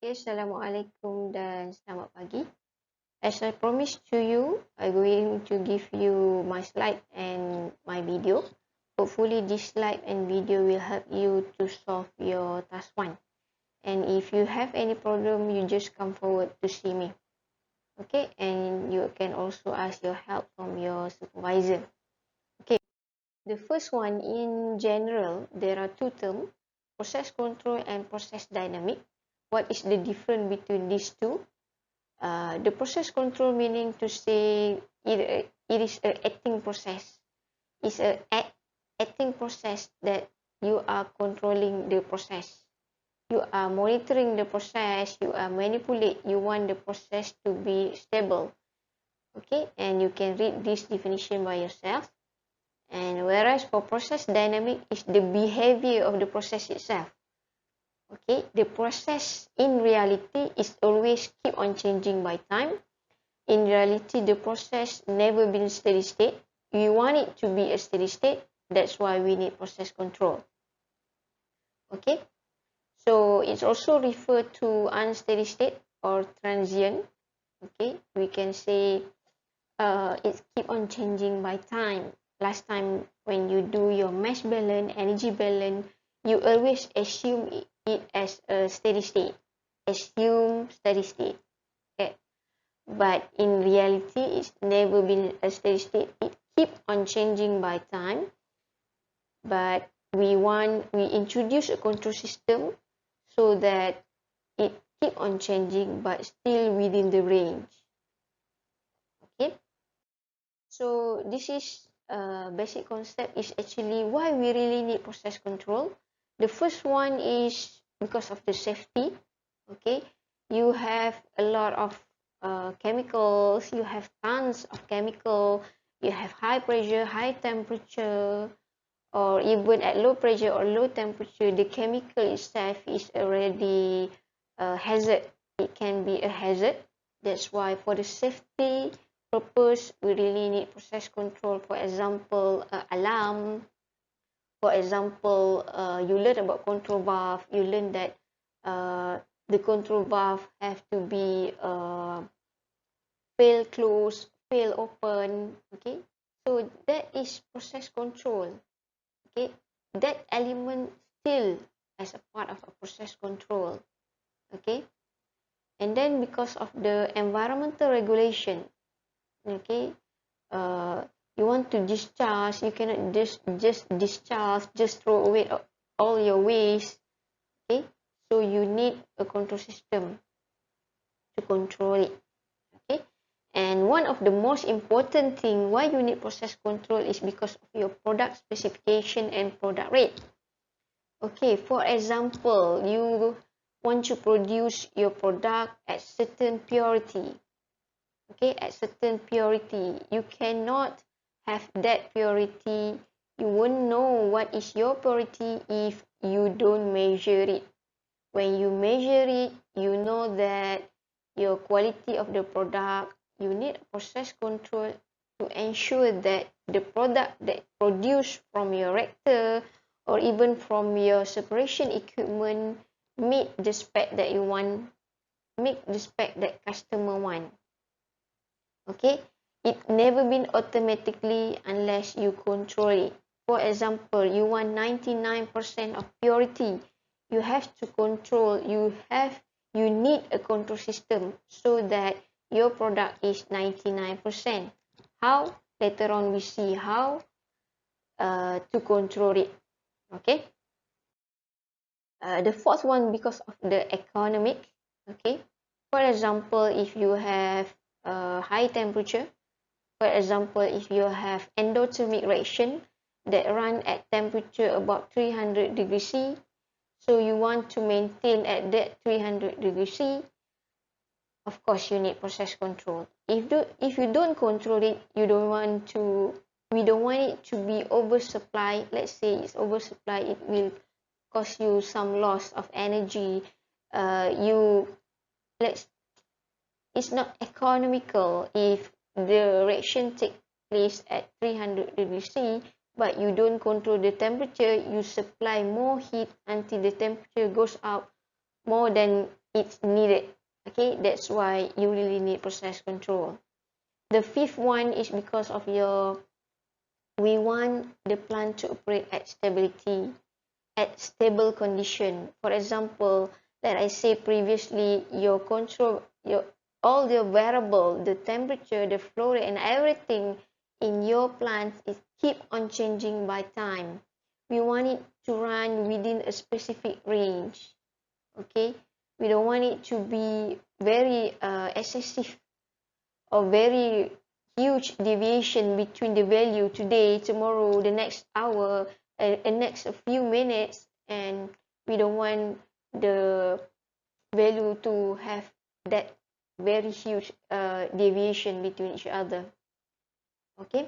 Okay, Assalamualaikum dan selamat pagi. As I promised to you, I'm going to give you my slide and my video. Hopefully this slide and video will help you to solve your task 1. And if you have any problem, you just come forward to see me. Okay, and you can also ask your help from your supervisor. Okay, the first one in general, there are two terms, process control and process dynamic. What is the difference between these two? The process control meaning to say it is a acting process. It's a acting process that you are controlling the process. You are monitoring the process, you are manipulate, you want the process to be stable. Okay, and you can read this definition by yourself. And whereas for process dynamic is the behavior of the process itself. Okay, the process in reality is always keep on changing by time. In reality, the process never been steady state. We want it to be a steady state. That's why we need process control. Okay, so it's also referred to unsteady state or transient. Okay, we can say it keep on changing by time. Last time when you do your mass balance, energy balance, you always assume it as a steady state. Assume steady state. Okay. But in reality, it's never been a steady state. It keep on changing by time. But we introduce a control system so that it keep on changing but still within the range. Okay. So this is basic concept is actually why we really need process control. The first one is because of the safety. Okay, you have a lot of chemicals, you have tons of chemical, you have high pressure, high temperature, or even at low pressure or low temperature, the chemical itself is already a hazard. It can be a hazard. That's why for the safety purpose, we really need process control. For example, alarm. For example, you learn about control valve. You learn that the control valve have to be fail close, fail open. Okay, so that is process control. Okay, that element still as a part of a process control. Okay, and then because of the environmental regulation, okay, you want to discharge, you cannot just discharge, just throw away all your waste. Okay, so you need a control system to control it. Okay, and one of the most important thing why you need process control is because of your product specification and product rate. Okay, for example, you want to produce your product at certain purity. Okay, at certain purity, you cannot have that purity. You won't know what is your purity if you don't measure it. When you measure it, you know that your quality of the product, you need process control to ensure that the product that produced from your reactor or even from your separation equipment meet the spec that you want, meet the spec that customer want. Okay, it never been automatically unless you control it. For example, you want 99% of purity. You have to control, you need a control system so that your product is 99%. How? Later on we see how to control it. Okay. The fourth one because of the economic. Okay. For example, if you have high temperature, for example, if you have endothermic reaction that run at temperature about 300 degrees C, so you want to maintain at that 300 degrees C, of course you need process control. If you don't control it, we don't want it to be oversupply. Let's say it's oversupply, it will cause you some loss of energy. It's not economical if the reaction takes place at 300 degrees C, but you don't control the temperature, you supply more heat until the temperature goes up more than it's needed. Okay, that's why you really need process control. The fifth one is because of we want the plant to operate at stability, at stable condition. For example, like I say previously, your control, all your variable, the temperature, the flow rate, and everything in your plant is keep on changing by time. We want it to run within a specific range. Okay, we don't want it to be very excessive or very huge deviation between the value today, tomorrow, the next hour, and next few minutes, and we don't want the value to have that very huge deviation between each other. Okay,